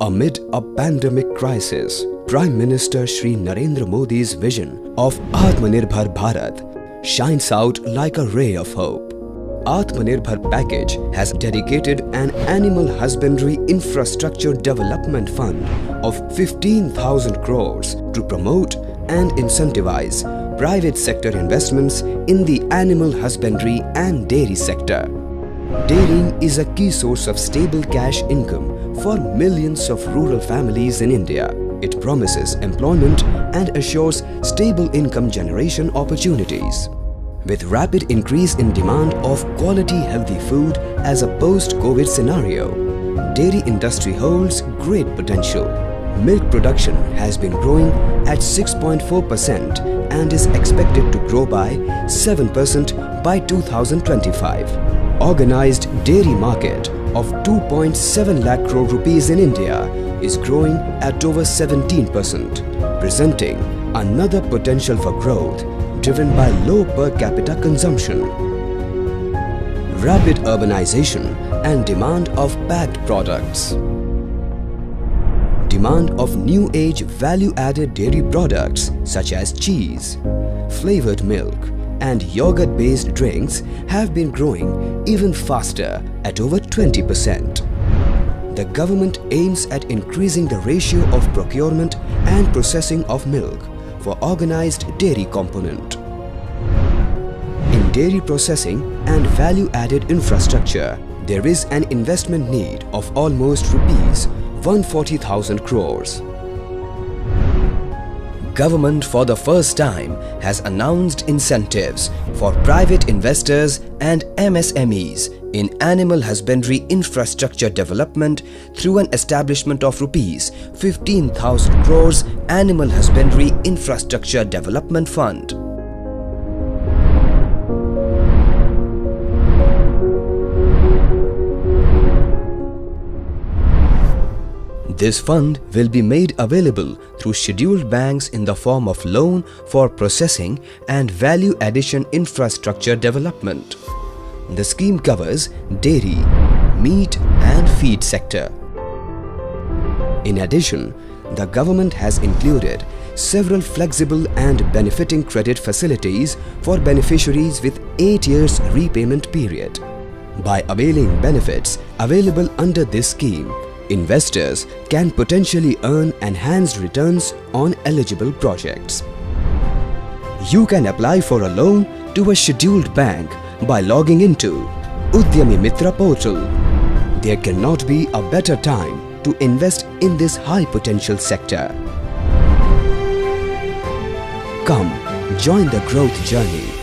Amid a pandemic crisis, Prime Minister Shri Narendra Modi's vision of Atmanirbhar Bharat shines out like a ray of hope. Atmanirbhar package has dedicated an animal husbandry infrastructure development fund of 15,000 crores to promote and incentivize private sector investments in the animal husbandry and dairy sector. Dairying is a key source of stable cash income for millions of rural families in India. It promises employment and assures stable income generation opportunities. With rapid increase in demand of quality healthy food as a post-COVID scenario, dairy industry holds great potential. Milk production has been growing at 6.4% and is expected to grow by 7% by 2025. Organized dairy market of 2.7 lakh crore rupees in India is growing at over 17%, presenting another potential for growth driven by low per capita consumption. Rapid urbanization and demand of packed products. Demand of new age value-added dairy products such as cheese, flavored milk and yogurt-based drinks have been growing even faster at over 20%. The government aims at increasing the ratio of procurement and processing of milk for organized dairy component. In dairy processing and value-added infrastructure, there is an investment need of almost rupees 140,000 crores. Government for the first time has announced incentives for private investors and MSMEs in animal husbandry infrastructure development through an establishment of rupees 15,000 crores Animal Husbandry Infrastructure Development Fund. This fund will be made available through scheduled banks in the form of loan for processing and value addition infrastructure development. The scheme covers dairy, meat and feed sector. In addition, the government has included several flexible and benefiting credit facilities for beneficiaries with 8 years repayment period. By availing benefits available under this scheme, investors can potentially earn enhanced returns on eligible projects. You can apply for a loan to a scheduled bank by logging into Udyami Mitra portal. There cannot be a better time to invest in this high potential sector. Come, join the growth journey.